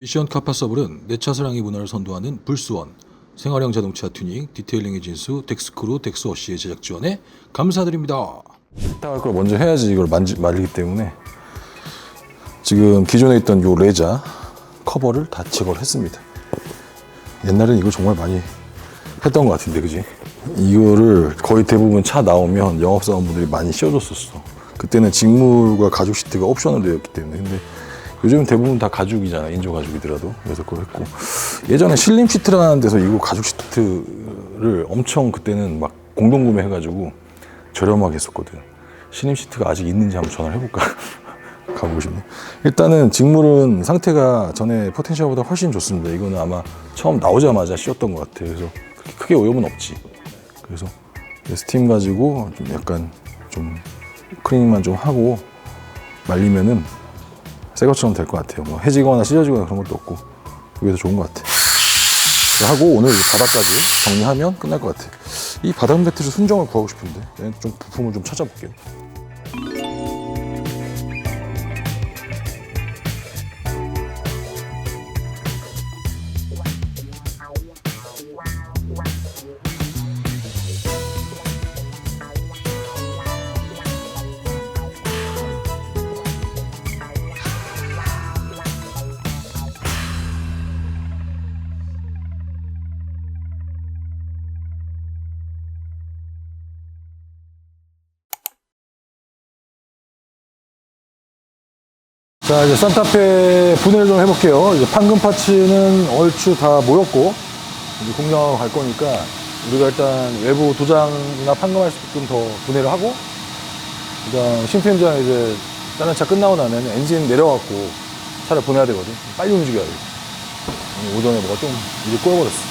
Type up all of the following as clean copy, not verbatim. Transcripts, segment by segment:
미션 카파서블은 내 차 사랑의 문화를 선도하는 불스원, 생활형 자동차 튜닝, 디테일링의 진수, 덱스크루, 덱스워시의 제작 지원에 감사드립니다. 세탁할 걸 먼저 해야지 이걸 말리기 때문에 지금 기존에 있던 요 레자 커버를 다 제거를 했습니다. 옛날엔 이거 정말 많이 했던 것 같은데, 그지? 이거를 거의 대부분 차 나오면 영업사원분들이 많이 씌워줬었어. 그때는 직물과 가죽 시트가 옵션으로 되어 있기 때문에. 근데 요즘은 대부분 다 가죽이잖아, 인조 가죽이더라도. 그래서 그걸 했고, 예전에 실림 시트라는 데서 이거 가죽 시트를 엄청 그때는 막 공동 구매 해가지고 저렴하게 했었거든. 실림 시트가 아직 있는지 한번 전화를 해볼까? 가보고 싶네. 일단은 직물은 상태가 전에 포텐셜보다 훨씬 좋습니다. 이거는 아마 처음 나오자마자 씌웠던 것 같아요. 그래서 그렇게 크게 오염은 없지. 그래서 스팀 가지고 좀 약간 좀 클리닝만 좀 하고 말리면은 새 것처럼 될 것 같아요. 뭐 해지거나 찢어지거나 그런 것도 없고 그게 더 좋은 것 같아. 하고 오늘 바닥까지 정리하면 끝날 것 같아. 이 바닥 매트를 순정을 구하고 싶은데 좀 부품을 좀 찾아볼게요. 자, 이제 산타페 분해를 좀 해볼게요. 이제 판금 파츠는 얼추 다 모였고, 이제 공정하고 갈 거니까, 우리가 일단 외부 도장이나 판금할 수 있게끔 더 분해를 하고, 그다음 심폐임장 이제 다른 차 끝나고 나면 엔진 내려갖고 차를 보내야 되거든. 빨리 움직여야 돼. 오전에 뭐가 좀 이제 꼬여버렸어.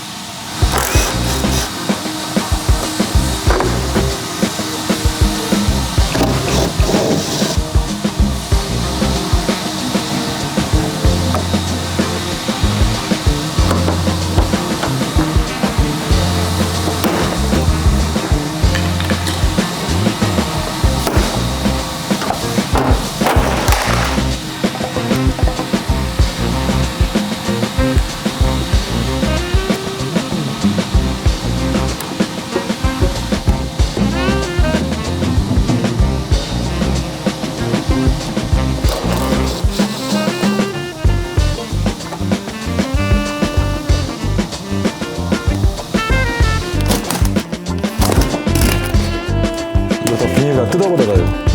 이거 다 비닐 다 뜯어버려가요.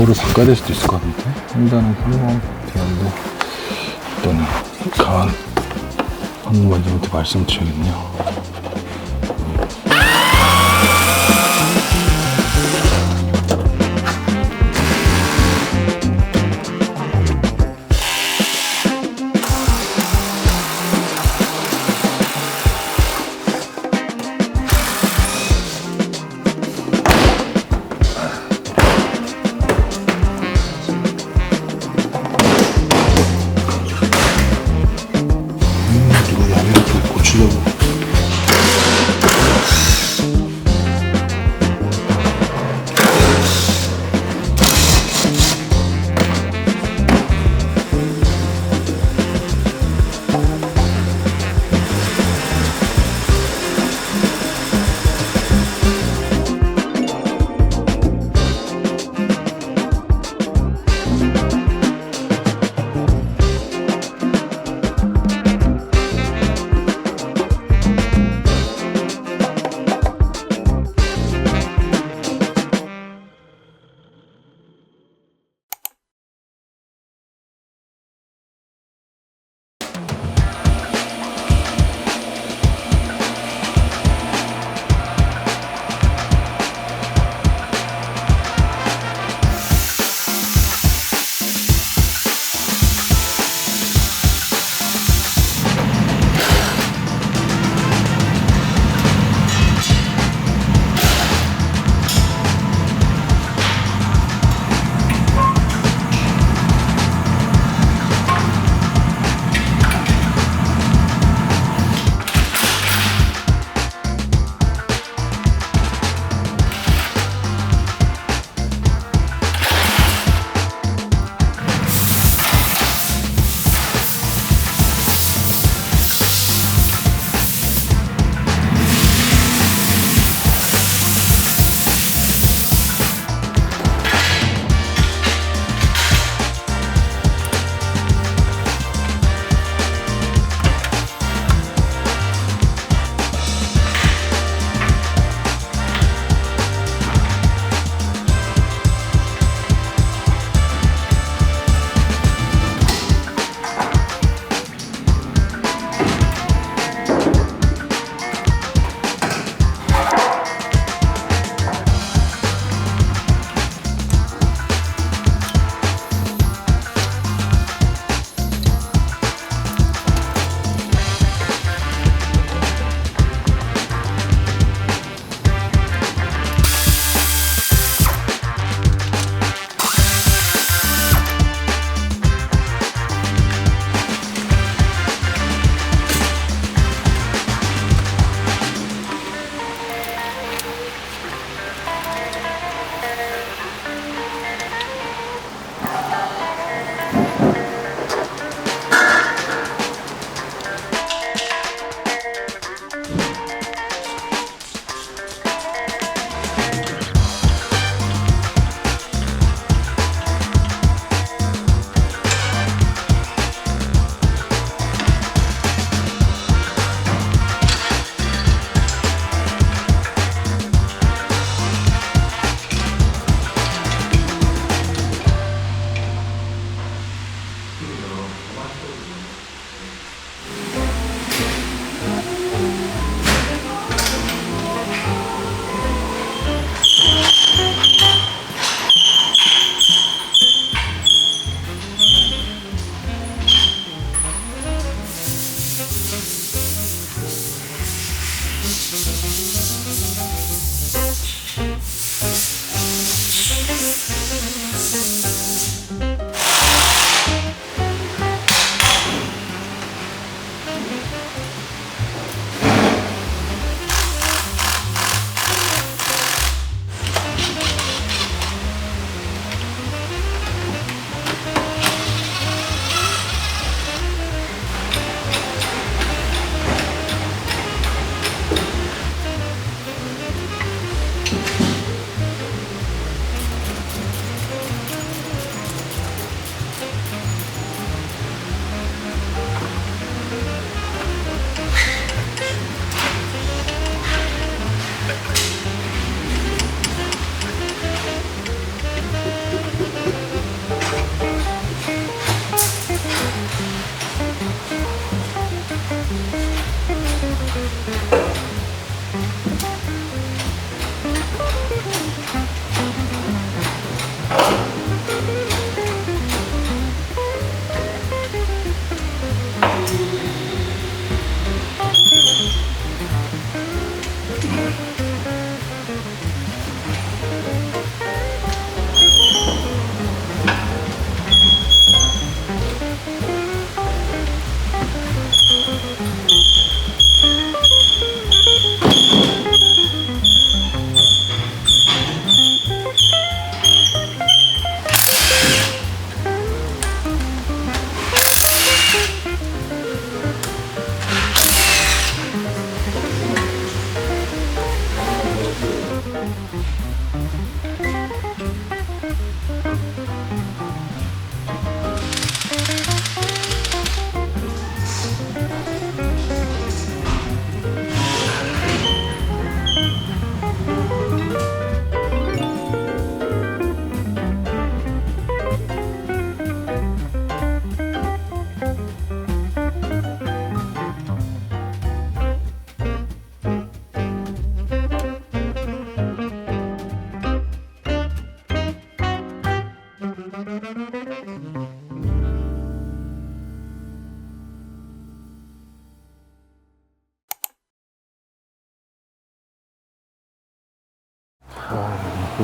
볼을 바꿔야 될 수도 있을 것 같은데 일단은 한번 되는데 일단은 강한 한번만지부터 말씀드려야겠네요. 이거 야매를 좀 고치려고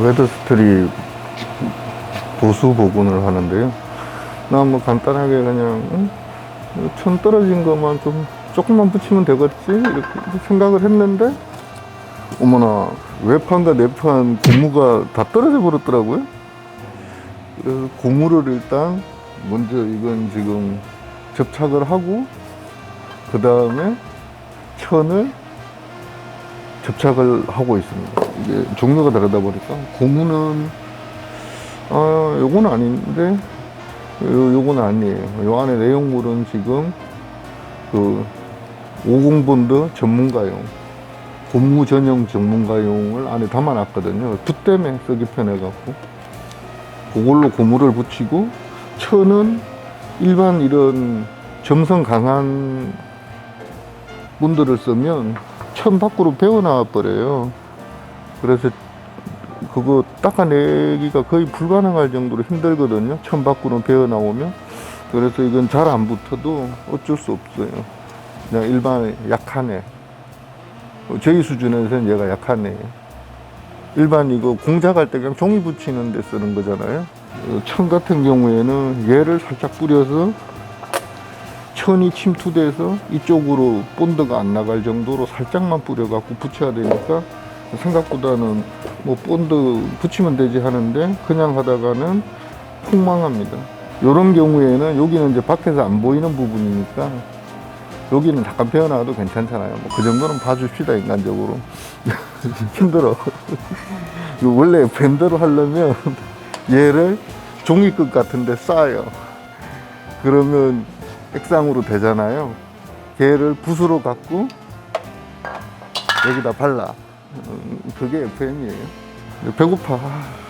웨더스트립 보수 복원을 하는데요. 나 뭐 간단하게 그냥 천 떨어진 것만 좀 조금만 붙이면 되겠지 이렇게 생각을 했는데 어머나 외판과 내판 고무가 다 떨어져 버렸더라고요. 그래서 고무를 일단 먼저 이건 지금 접착을 하고 그 다음에 천을 접착을 하고 있습니다. 이게 종류가 다르다 보니까 고무는 요건 아닌데 요건 아니에요. 요 안에 내용물은 지금 그 50본드 전문가용 고무 전용 전문가용을 안에 담아놨거든요. 붓 때문에 쓰기 편해갖고 그걸로 고무를 붙이고 천은 일반 이런 점성 강한 본드를 쓰면 천 밖으로 배어나와 버려요. 그래서 그거 닦아내기가 거의 불가능할 정도로 힘들거든요. 천 밖으로 배어나오면. 그래서 이건 잘 안 붙어도 어쩔 수 없어요. 그냥 일반 약한 애. 저희 수준에서는 얘가 약한 애예요. 일반 이거 공작할 때 그냥 종이 붙이는 데 쓰는 거잖아요. 천 같은 경우에는 얘를 살짝 뿌려서 천이 침투돼서 이쪽으로 본드가 안 나갈 정도로 살짝만 뿌려갖고 붙여야 되니까 생각보다는 뭐 본드 붙이면 되지 하는데 그냥 하다가는 폭망합니다. 이런 경우에는 여기는 이제 밖에서 안 보이는 부분이니까 여기는 잠깐 베어나와도 괜찮잖아요. 뭐 그 정도는 봐줍시다, 인간적으로. 힘들어. 원래 밴드로 하려면 얘를 종이끝 같은 데 쌓아요. 그러면 액상으로 되잖아요. 걔를 붓으로 갖고 여기다 발라. 그게 FM이에요. 배고파.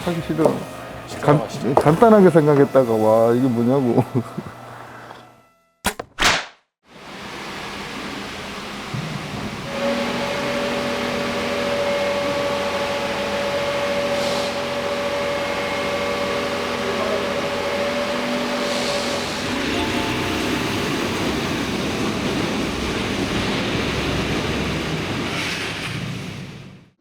하기 싫어. 간단하게 생각했다가 와 이게 뭐냐고.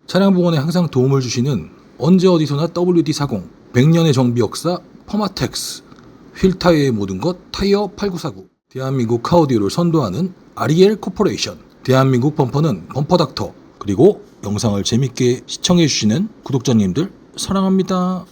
차량 복원에 항상 도움을 주시는 언제 어디서나 WD-40 100년의 정비 역사 퍼마텍스 휠 타이어의 모든 것 타이어 8949 대한민국 카오디오를 선도하는 아리엘 코퍼레이션 대한민국 범퍼는 범퍼닥터 그리고 영상을 재밌게 시청해주시는 구독자님들 사랑합니다.